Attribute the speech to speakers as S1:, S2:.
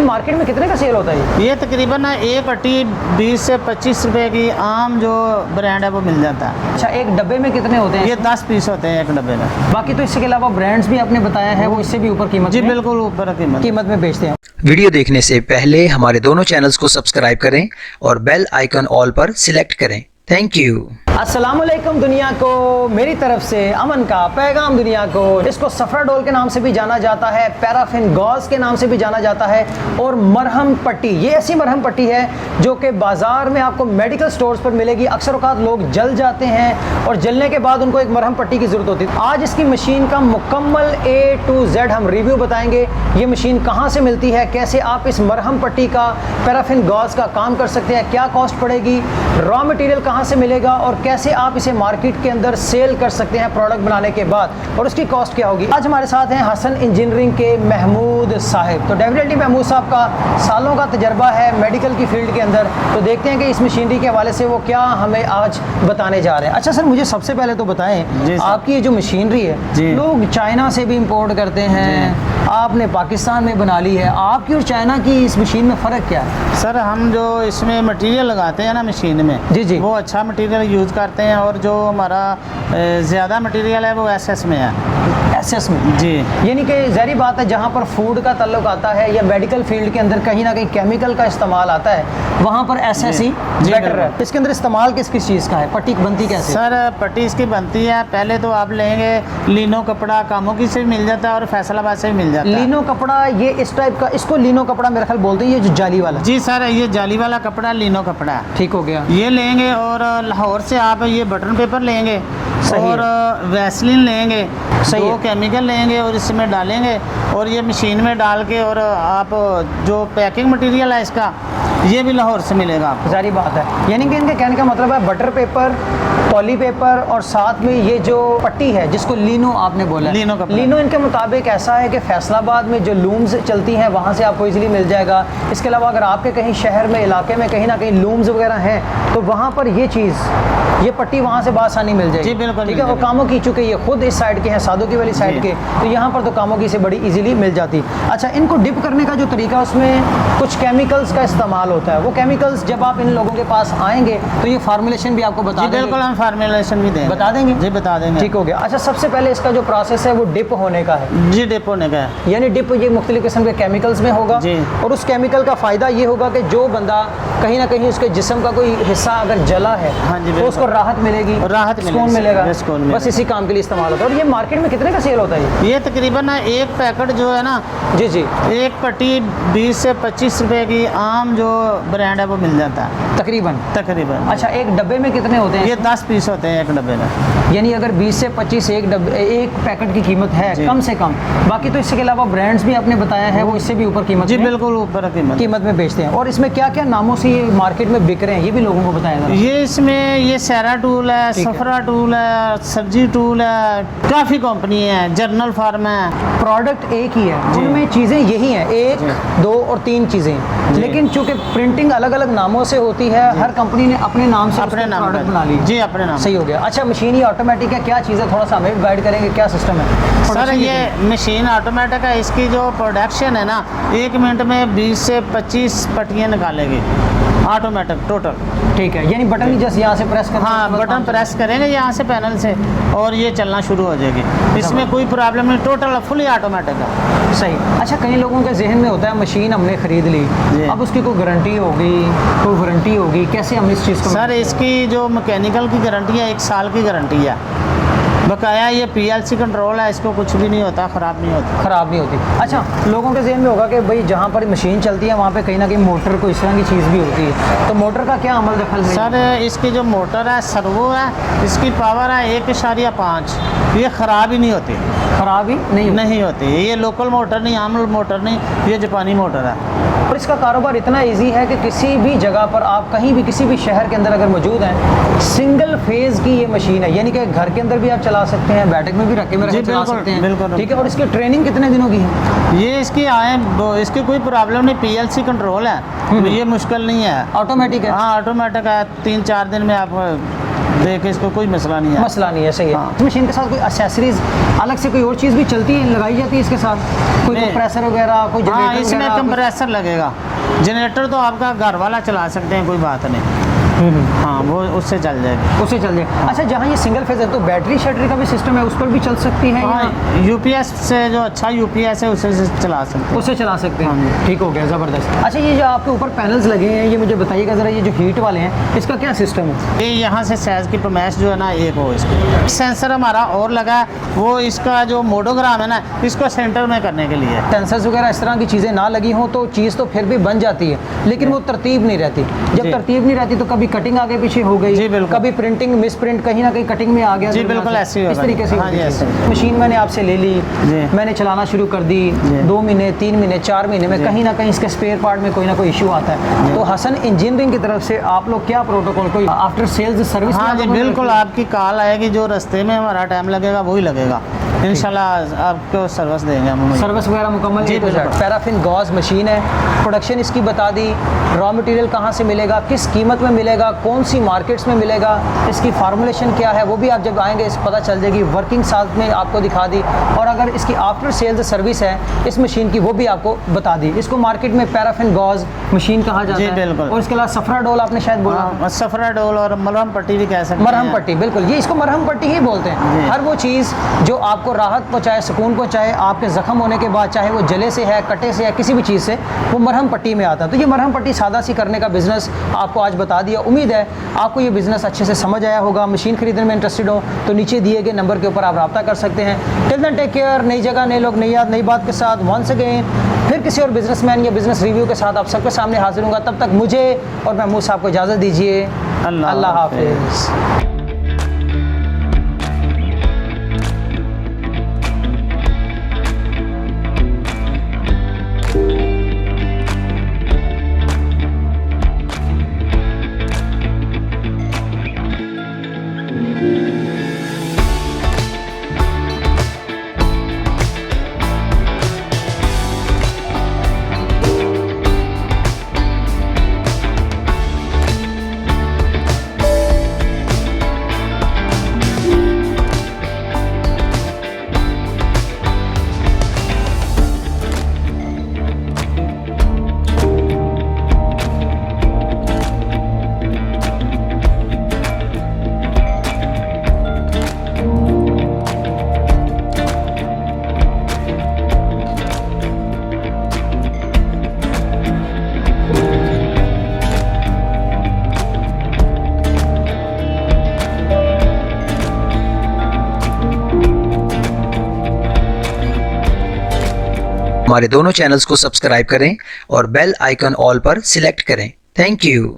S1: Market में कितने का सेल होता है?
S2: ये तकरीबन एक पट्टी 20 से 25 रुपए की आम जो ब्रांड है वो मिल जाता है।
S1: अच्छा, एक डब्बे में कितने होते हैं?
S2: ये 10 पीस होते हैं एक डब्बे में।
S1: बाकी तो इसके अलावा ब्रांड्स भी आपने बताया है वो इससे भी ऊपर कीमत
S2: जी बिल्कुल ऊपर
S1: कीमत में बेचते हैं।
S3: वीडियो देखने से पहले हमारे दोनों चैनल्स को सब्सक्राइब करें और बेल आइकन ऑल पर सिलेक्ट करें। Thank you.
S1: अस्सलाम वालेकुम दुनिया को, मेरी तरफ से अमन का पैगाम दुनिया को। इसको सफराडोल के नाम से भी जाना जाता है, पैराफिन गॉज के नाम से भी जाना जाता है और मरहम पट्टी। ये ऐसी मरहम पट्टी है जो कि बाज़ार में आपको मेडिकल स्टोर्स पर मिलेगी। अक्सर औक़ात लोग जल जाते हैं और जलने के बाद उनको एक मरहम पट्टी की ज़रूरत होती है। आज इसकी मशीन का मुकम्मल A to Z हम रिव्यू बताएंगे। ये मशीन कहाँ से मिलती है, कैसे आप इस मरहम पट्टी का पैराफिन गॉज का काम कर सकते हैं, क्या कॉस्ट पड़ेगी, रॉ मटेरियल कहाँ से मिलेगा और कैसे आप इसे मार्केट के अंदर सेल कर सकते हैं प्रोडक्ट बनाने के बाद और उसकी कॉस्ट क्या होगी। आज हमारे साथ हैं हसन इंजीनियरिंग के महमूद साहिब। तो डेफिनेटली महमूद साहब का सालों का तजर्बा है मेडिकल की फील्ड के अंदर, तो देखते हैं कि इस मशीनरी के हवाले से वो क्या हमें आज बताने जा रहे हैं। अच्छा सर, मुझे सबसे पहले तो बताएं, आपकी ये जो मशीनरी है लोग चाइना से भी इम्पोर्ट करते हैं, आपने पाकिस्तान में बना ली है, आपकी और चाइना की इस मशीन में फ़र्क क्या है?
S2: सर हम जो इसमें मटेरियल लगाते हैं ना मशीन में,
S1: जी
S2: वो अच्छा मटेरियल यूज़ करते हैं और जो हमारा ज़्यादा मटेरियल है वो एसएस में है।
S1: एसएस में जी, यानी कि ज़ाहिर बात है जहाँ पर फूड का ताल्लुक आता है या मेडिकल फील्ड के अंदर कहीं ना कहीं केमिकल का इस्तेमाल आता है, वहाँ पर एसएस ही बेटर है। इसके अंदर इस्तेमाल किस किस चीज़ का है? पट्टी बनती कैसे?
S2: सर पट्टी इसकी बनती है, पहले तो आप लेंगे लीनो कपड़ा, कामोगी से भी मिल जाता है और फैसलाबाद से भी मिल जाता है।
S1: लीनो कपड़ा ये इस टाइप का, इसको लीनो कपड़ा मेरा ख्याल बोलते हैं, ये जो जाली वाला।
S2: जी सर, ये जाली वाला कपड़ा लीनो कपड़ा है।
S1: ठीक हो गया।
S2: ये लेंगे और लाहौर से आप ये बटन पेपर लेंगे और वैसलीन लेंगे, दो केमिकल लेंगे और इसमें डालेंगे और ये मशीन में डाल के और आप जो पैकिंग मटेरियल है इसका ये भी लाहौर से मिलेगा आपको।
S1: सारी बात है, यानी कि इनके कहने का मतलब है बटर पेपर, पॉली पेपर और साथ में ये जो पट्टी है जिसको लीनो आपने बोला, लीनो इनके मुताबिक ऐसा है कि फैसलाबाद में जो लूम्स चलती हैं वहाँ से आपको इजीली मिल जाएगा। इसके अलावा अगर आपके कहीं शहर में इलाके में कहीं ना कहीं लूम्स वगैरह हैं तो वहाँ पर ये चीज़, ये पट्टी वहाँ से बासानी मिल जाएगी।
S2: जी बिल्कुल,
S1: ठीक है। और कामों की चूँकि ये खुद इस साइड के हैं, सादों की वाली साइड के, तो यहाँ पर तो कामों की से बड़ी इजीली मिल जाती। अच्छा, इनको डिप करने का जो तरीका, उसमें कुछ केमिकल्स का इस्तेमाल होता है। वो केमिकल्स जब आप इन लोगों के पास आएंगे तो ये फार्मुलेशन भी आपको बता देंगे?
S2: बिल्कुल, हम फार्मुलेशन भी देंगे।
S1: बता देंगे?
S2: जी बता देंगे।
S1: ठीक हो गया। अच्छा, सबसे पहले इसका जो प्रोसेस है वो डिप होने का है।
S2: जी डिप होने का है,
S1: यानी डिप ये मुख्तलिफ किस्म के केमिकल्स में होगा
S2: जी।
S1: और उस केमिकल का फ़ायदा ये होगा कि जो बंदा कहीं ना कहीं उसके जिस्म का कोई हिस्सा अगर जला है,
S2: हाँ जी,
S1: तो उसको राहत मिलेगी, सुकून मिलेगा। बस इसी काम के लिए इस्तेमाल होता है। और ये मार्केट में कितने का सेल होता है?
S2: ये तकरीबन एक पैकेट जो है ना,
S1: जी जी,
S2: एक पट्टी 20 से 25 रुपए की आम जो ब्रांड है वो मिल जाता है
S1: तकरीबन।
S2: तकरीबन।
S1: अच्छा, एक डब्बे में कितने होते हैं?
S2: ये 10 पीस होते हैं एक डब्बे में।
S1: यानी अगर 20 से 25 एक पैकेट की कीमत है कम से कम। बाकी तो इसके अलावा ब्रांड्स भी आपने बताया है वो इससे भी ऊपर कीमत,
S2: जी बिल्कुल ऊपर
S1: कीमत में बेचते हैं। और इसमें क्या क्या नामों से ये मार्केट में बिक रहे हैं ये भी लोगों को बताया?
S2: ये इसमें ये सेरा टूल है, सफरा टूल है, सब्जी टूल है, काफ़ी कंपनी है, जर्नल फार्म है।
S1: प्रोडक्ट एक ही है, उनमें चीज़ें यही हैं, 1, 2 और 3 चीज़ें, लेकिन चूंकि प्रिंटिंग अलग अलग नामों से होती है, हर कंपनी ने अपने नाम से
S2: अपने नाम
S1: प्रोडक्ट बना ली।
S2: जी अपने नाम।
S1: सही हो गया। अच्छा, मशीन ही ऑटोमेटिक है, क्या चीज़ है थोड़ा सा हमें गाइड करेंगे, क्या सिस्टम है?
S2: सर ये मशीन ऑटोमेटिक है, इसकी जो प्रोडक्शन है ना 1 मिनट में 20 से 25 पट्टियाँ निकालेगी ऑटोमेटिक टोटल।
S1: ठीक है, यानी बटन ही जस्ट यहाँ से प्रेस कर,
S2: हाँ बटन प्रेस करेंगे यहाँ से पैनल से और ये चलना शुरू हो जाएगी। इसमें कोई प्रॉब्लम नहीं, टोटल फुली ऑटोमेटिक है।
S1: सही। अच्छा, कई लोगों के जहन में होता है मशीन हमने ख़रीद ली, अब उसकी कोई गारंटी होगी, कोई वारंटी होगी, कैसे हम इस चीज़ को?
S2: सर इसकी जो मैकेनिकल की गारंटी है 1 साल की गारंटी है बकाया। ये PLC कंट्रोल है, इसको कुछ भी नहीं होता, ख़राब नहीं होती। अच्छा, लोगों के जहन में होगा कि भाई जहाँ पर मशीन चलती है वहाँ पे कहीं ना कहीं मोटर को इस तरह की चीज़ भी होती है, तो मोटर का क्या अमल दखल है? सर इसकी जो मोटर है सर्वो है, इसकी पावर है 1.5, ये ख़राब ही नहीं होती।
S1: ख़राब ही नहीं
S2: होती। ये लोकल मोटर नहीं, आम मोटर नहीं, ये जापानी मोटर है।
S1: और इसका कारोबार इतना इजी है कि किसी भी जगह पर आप कहीं भी किसी भी शहर के अंदर अगर मौजूद हैं, सिंगल फेज़ की ये मशीन है, यानी कि घर के अंदर भी आप चला सकते हैं, बैठक में भी रख के चला सकते हैं।
S2: बिल्कुल।
S1: ठीक है। और इसकी ट्रेनिंग कितने दिनों की है?
S2: ये इसकी इसकी कोई प्रॉब्लम नहीं, PLC कंट्रोल है, ये मुश्किल नहीं है,
S1: ऑटोमेटिक है।
S2: हाँ ऑटोमेटिक है, 3-4 दिन में आप देख के इसको कोई मसला नहीं है।
S1: मसला नहीं है, सही है।
S2: हाँ।
S1: इस मशीन के साथ कोई एक्सेसरीज अलग से कोई और चीज़ भी चलती है, लगाई जाती है इसके साथ, कोई
S2: नहीं।
S1: कंप्रेसर वगैरह, कोई
S2: हाँ,
S1: जनरेटर
S2: इसमें
S1: वगैरह, कुछ?
S2: कंप्रेसर लगेगा। जनरेटर तो आपका घर वाला चला सकते हैं, कोई बात नहीं। हाँ, वो उससे चल जाएगी।
S1: उससे चल जाए। अच्छा, जहाँ ये सिंगल फेज है तो बैटरी शैटरी का भी सिस्टम है, उस पर भी चल सकती है?
S2: हाँ, यूपीएस से जो अच्छा यूपीएस है उससे से चला सकते हैं।
S1: उससे चला सकते
S2: हाँ
S1: हैं। ठीक हो गया, ज़बरदस्त। अच्छा, ये जो आपके ऊपर पैनल्स लगे हैं, ये मुझे बताइएगा ज़रा, ये जो हीट वाले हैं इसका क्या सिस्टम है?
S2: ये यहाँ से सैज की पमैश जो है ना, एक हो इसकी सेंसर हमारा और लगा है, वो इसका जो मोडोग्राम है ना, इसको सेंटर में करने के लिए।
S1: सेंसर्स वगैरह इस तरह की चीज़ें ना लगी हों तो चीज़ तो फिर भी बन जाती है, लेकिन वो तरतीब नहीं रहती। जब
S2: जी।
S1: तरतीब नहीं रहती तो कभी कटिंग आगे पीछे हो गई,
S2: जी, बिल्कुल।
S1: कभी प्रिंटिंग मिस प्रिंट कहीं ना कहीं कटिंग में आ गया।
S2: जी,
S1: दरमियान
S2: बिल्कुल
S1: से।
S2: ऐसे ही
S1: इस
S2: होगा।
S1: तरीके से
S2: हाँ जी, ऐसे ही।
S1: मशीन मैंने आपसे ले ली,
S2: जी।
S1: मैंने चलाना शुरू कर दी,
S2: जी।
S1: 2 महीने 3 महीने 4 महीने में
S2: जी।
S1: कहीं ना कहीं इसके स्पेयर पार्ट में कोई ना कोई इशू आता है, तो हसन इंजीनियरिंग की तरफ से आप लोग क्या प्रोटोकॉल, कोई आफ्टर सेल्स सर्विस?
S2: हाँ जी, बिल्कुल आपकी कॉल आएगी, जो रास्ते में हमारा टाइम लगेगा वही लगेगा। इंशाल्लाह आपको सर्विस देंगे हम।
S1: सर्विस वगैरह मुकम्मल?
S2: जी, बिल्कुल।
S1: पैराफिन गॉज मशीन है, प्रोडक्शन इसकी बता दी, रॉ मटेरियल कहाँ से मिलेगा, किस कीमत में मिलेगा, कौन सी मार्केट्स में मिलेगा, इसकी फार्मूलेशन क्या है, वो भी आप जब आएंगे इस पता चल जाएगी। वर्किंग साथ में आपको दिखा दी, और अगर इसकी आफ्टर सेल्स सर्विस है इस मशीन की, वो भी आपको बता दी। इसको मार्केट में पैराफिन गॉज मशीन कहा जाता
S2: जी,
S1: है।
S2: बिल्कुल।
S1: और इसके अलावा सफराडोल आपने शायद बोला।
S2: हाँ, सफराडोल और मलहम पट्टी भी कह सकते हैं।
S1: मरहम पट्टी, बिल्कुल, ये इसको मरहम पट्टी ही बोलते हैं।
S2: जी।
S1: हर वो चीज़ जो आपको राहत पहुँचाए, सुकून पहुँचाए, आपके ज़ख्म होने के बाद, चाहे वो जले से है, कटे से है, किसी भी चीज़ से, वो मरहम पट्टी में आता है। तो ये मरहम पट्टी सादा सी करने का बिज़नेस आपको आज बता दिया। उम्मीद है आपको ये बिज़नेस अच्छे से समझ आया होगा। मशीन खरीदने में इंटरेस्टेड हो तो नीचे दिए गए नंबर के ऊपर आप रब्ता कर सकते हैं। Till then take care. नई जगह, नए लोग, नई याद, नई बात के साथ वंस अगेन फिर किसी और बिजनेसमैन या बिजनेस रिव्यू के साथ आप सबके सामने हाजिर होगा। तब तक मुझे और महमूद साहब को इजाज़त दीजिए। अल्लाह हाफिज़।
S3: हमारे दोनों चैनल्स को सब्सक्राइब करें और बेल आइकन ऑल पर सिलेक्ट करें। Thank you.